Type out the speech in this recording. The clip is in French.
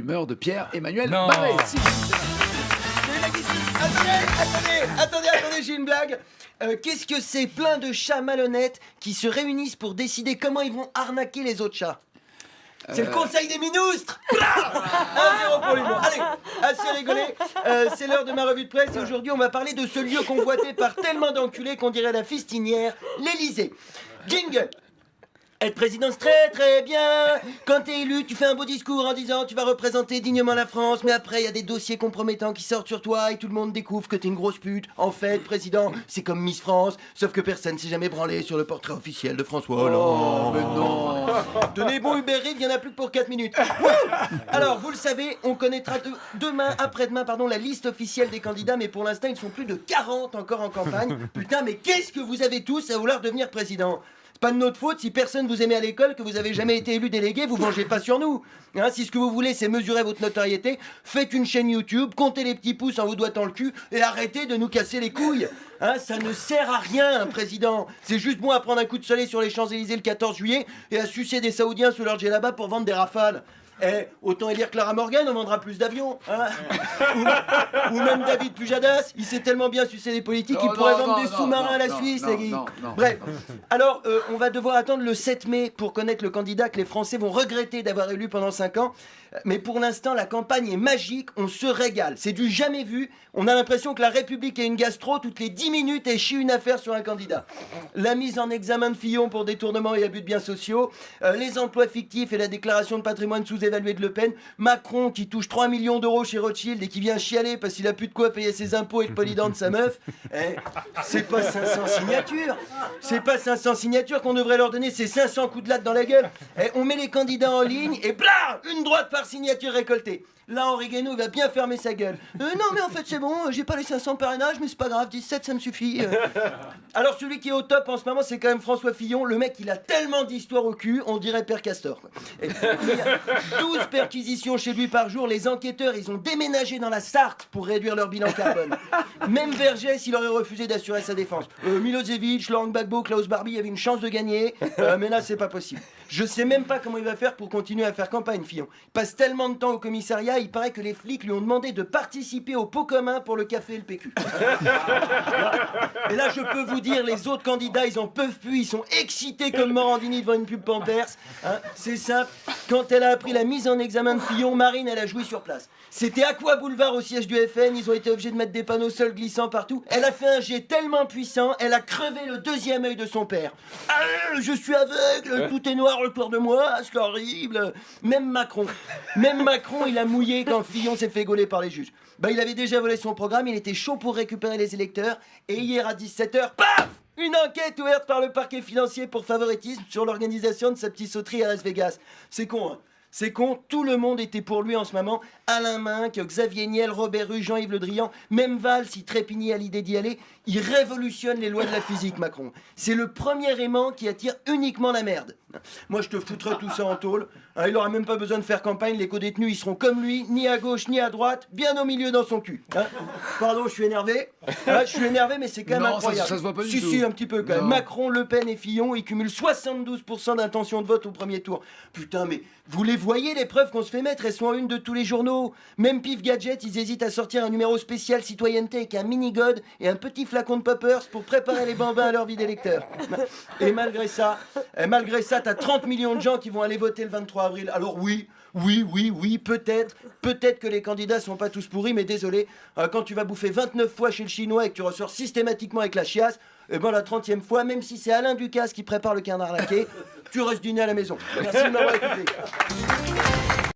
Humeur de Pierre-Emmanuel Non. Barré. Si. Attendez, j'ai une blague. Qu'est-ce que c'est plein de chats malhonnêtes qui se réunissent pour décider comment ils vont arnaquer les autres chats? C'est le conseil des ministres. 1-0 pour l'humour. Allez, assez rigolé. C'est l'heure de ma revue de presse et aujourd'hui on va parler de ce lieu convoité par tellement d'enculés qu'on dirait la fistinière, l'Elysée. Jingle. Être président, c'est très très bien. Quand t'es élu, tu fais un beau discours en disant tu vas représenter dignement la France, mais après il y a des dossiers compromettants qui sortent sur toi et tout le monde découvre que t'es une grosse pute. En fait, président, c'est comme Miss France, sauf que personne s'est jamais branlé sur le portrait officiel de François Hollande. Oh, mais non. Tenez bon, Uber Eats, il y en a plus que pour 4 minutes. Wouh. Alors, vous le savez, on connaîtra après-demain, la liste officielle des candidats, mais pour l'instant, ils sont plus de 40 encore en campagne. Putain, mais qu'est-ce que vous avez tous à vouloir devenir président? Pas de notre faute si personne vous aimait à l'école, que vous avez jamais été élu délégué, vous vengez pas sur nous. Hein, si ce que vous voulez c'est mesurer votre notoriété, faites une chaîne YouTube, comptez les petits pouces en vous doigtant le cul et arrêtez de nous casser les couilles. Hein, ça ne sert à rien, un président. C'est juste bon à prendre un coup de soleil sur les Champs-Élysées le 14 juillet et à sucer des Saoudiens sous leur djellaba pour vendre des rafales. Autant élire Clara Morgan, on vendra plus d'avions. Hein. ou même David Pujadas, il sait tellement bien sucer les politiques qu'il pourrait vendre des sous-marins à la Suisse. Bref, alors on va devoir attendre le 7 mai pour connaître le candidat que les Français vont regretter d'avoir élu pendant 5 ans. Mais pour l'instant, la campagne est magique, on se régale. C'est du jamais vu. On a l'impression que la République est une gastro, toutes les 10 minutes, elle chie une affaire sur un candidat. La mise en examen de Fillon pour détournement et abus de biens sociaux, les emplois fictifs et la déclaration de patrimoine sous-évalué de Le Pen, Macron qui touche 3 millions d'euros chez Rothschild et qui vient chialer parce qu'il a plus de quoi payer ses impôts et le polydent de sa meuf. C'est pas 500 signatures. C'est pas 500 signatures qu'on devrait leur donner, c'est 500 coups de latte dans la gueule. On met les candidats en ligne et blah, une droite par signature récoltée. Là, Henri Guénaud, il va bien fermer sa gueule. Non, mais en fait, c'est bon, j'ai pas les 500 parrainages, mais c'est pas grave, 17, ça me suffit. Alors, celui qui est au top en ce moment, c'est quand même François Fillon. Le mec, il a tellement d'histoires au cul, on dirait Père Castor. Et il y a 12 perquisitions chez lui par jour. Les enquêteurs, ils ont déménagé dans la Sarthe pour réduire leur bilan carbone. Même Vergès, il aurait refusé d'assurer sa défense. Milosevic, Laurent Gbagbo, Klaus Barbie avaient une chance de gagner, mais là, c'est pas possible. Je sais même pas comment il va faire pour continuer à faire campagne, Fillon. Il passe tellement de temps au commissariat, il paraît que les flics lui ont demandé de participer au pot commun pour le café et le PQ. Et là, je peux vous dire, les autres candidats, ils en peuvent plus, ils sont excités comme Morandini devant une pub Pampers. Hein, c'est simple, quand elle a appris la mise en examen de Fillon, Marine, elle a joui sur place. C'était Aqua Boulevard au siège du FN, ils ont été obligés de mettre des panneaux sols glissants partout. Elle a fait un jet tellement puissant, elle a crevé le deuxième œil de son père. Ah, je suis aveugle, tout est noir autour de moi, c'est horrible. Même Macron, il a mouillé quand Fillon s'est fait gauler par les juges. Il avait déjà volé son programme, il était chaud pour récupérer les électeurs. Et hier à 17h, paf, une enquête ouverte par le parquet financier pour favoritisme sur l'organisation de sa petite sauterie à Las Vegas. C'est con, hein. C'est con, tout le monde était pour lui en ce moment. Alain Minc, Xavier Niel, Robert Rue, Jean-Yves Le Drian, même Valls, il trépignait à l'idée d'y aller. Il révolutionne les lois de la physique, Macron. C'est le premier aimant qui attire uniquement la merde. Moi, je te foutrais tout ça en tôle. Il aura même pas besoin de faire campagne, les co-détenus, ils seront comme lui, ni à gauche, ni à droite, bien au milieu dans son cul. Pardon, je suis énervé. Je suis énervé, mais c'est quand même incroyable. Ça se voit pas du tout. Si, un petit peu quand même. Macron, Le Pen et Fillon, ils cumulent 72% d'intention de vote au premier tour. Putain, mais vous les voyez, les preuves qu'on se fait mettre, elles sont en une de tous les journaux. Même Pif Gadget, ils hésitent à sortir un numéro spécial citoyenneté avec un mini-god et un petit flacon de poppers pour préparer les bambins à leur vie d'électeur. Et malgré ça, t'as 30 millions de gens qui vont aller voter le 23 avril. Alors oui, peut-être que les candidats sont pas tous pourris, mais désolé, quand tu vas bouffer 29 fois chez le chinois et que tu ressors systématiquement avec la chiasse, la 30e fois, même si c'est Alain Ducasse qui prépare le canard laqué, tu restes dîner à la maison. Merci de m'avoir écouté.